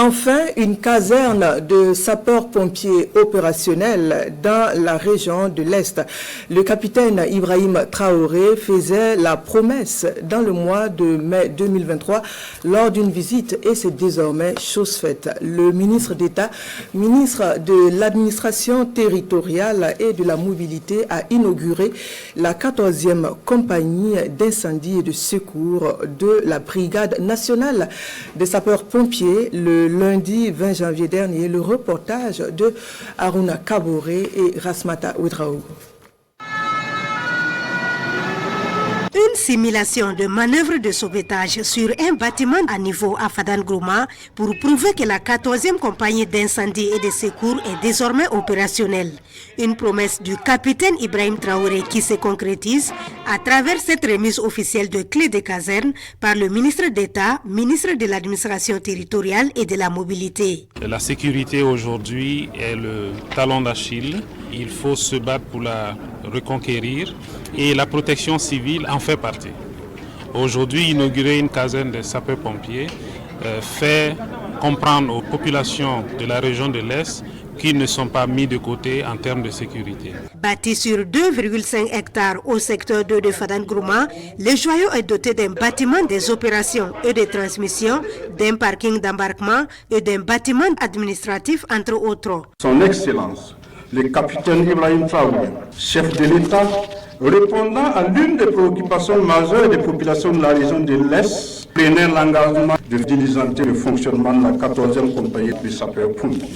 Enfin, une caserne de sapeurs-pompiers opérationnels dans la région de l'Est. Le capitaine Ibrahim Traoré faisait la promesse dans le mois de mai 2023 lors d'une visite et c'est désormais chose faite. Le ministre d'État, ministre de l'administration territoriale et de la mobilité a inauguré la 14e compagnie d'incendie et de secours de la Brigade nationale des sapeurs-pompiers le lundi 20 janvier dernier. Le reportage de Aruna Kaboré et Rasmata Ouedraogo. Une simulation de manœuvre de sauvetage sur un bâtiment à niveau à Fadangourma pour prouver que la 14e compagnie d'incendie et de secours est désormais opérationnelle. Une promesse du capitaine Ibrahim Traoré qui se concrétise à travers cette remise officielle de clés de caserne par le ministre d'État, ministre de l'administration territoriale et de la mobilité. La sécurité aujourd'hui est le talon d'Achille. Il faut se battre pour la reconquérir et la protection civile en fait partie. Aujourd'hui, inaugurer une caserne de sapeurs-pompiers fait comprendre aux populations de la région de l'Est qu'ils ne sont pas mis de côté en termes de sécurité. Bâti sur 2,5 hectares au secteur 2 de Fadangourma, le joyau est doté d'un bâtiment des opérations et des transmissions, d'un parking d'embarquement et d'un bâtiment administratif entre autres. Son Excellence, le capitaine Ibrahim Traoré, chef de l'État, répondant à l'une des préoccupations majeures des populations de la région de l'Est, prenait l'engagement de diligenter le fonctionnement de la 14e compagnie de sapeurs-pompiers.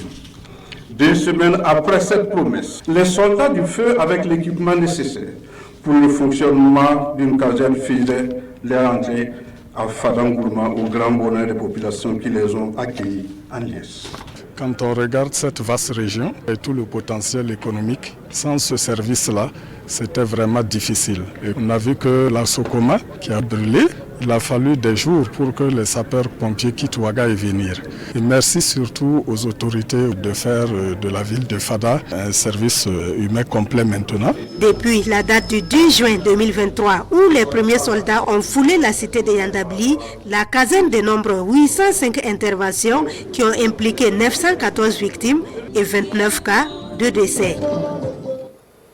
2 semaines après cette promesse, les soldats du feu avec l'équipement nécessaire pour le fonctionnement d'une caserne faisaient leur entrée à Fadangourma au grand bonheur des populations qui les ont accueillis en liesse. Quand on regarde cette vaste région et tout le potentiel économique, sans ce service-là, c'était vraiment difficile. Et on a vu que la Socoma qui a brûlé, il a fallu des jours pour que les sapeurs-pompiers quittent Ouaga et venir. Et merci surtout aux autorités de faire de la ville de Fada un service humain complet maintenant. Depuis la date du 10 juin 2023, où les premiers soldats ont foulé la cité de Yandabli, la caserne dénombre 805 interventions qui ont impliqué 914 victimes et 29 cas de décès.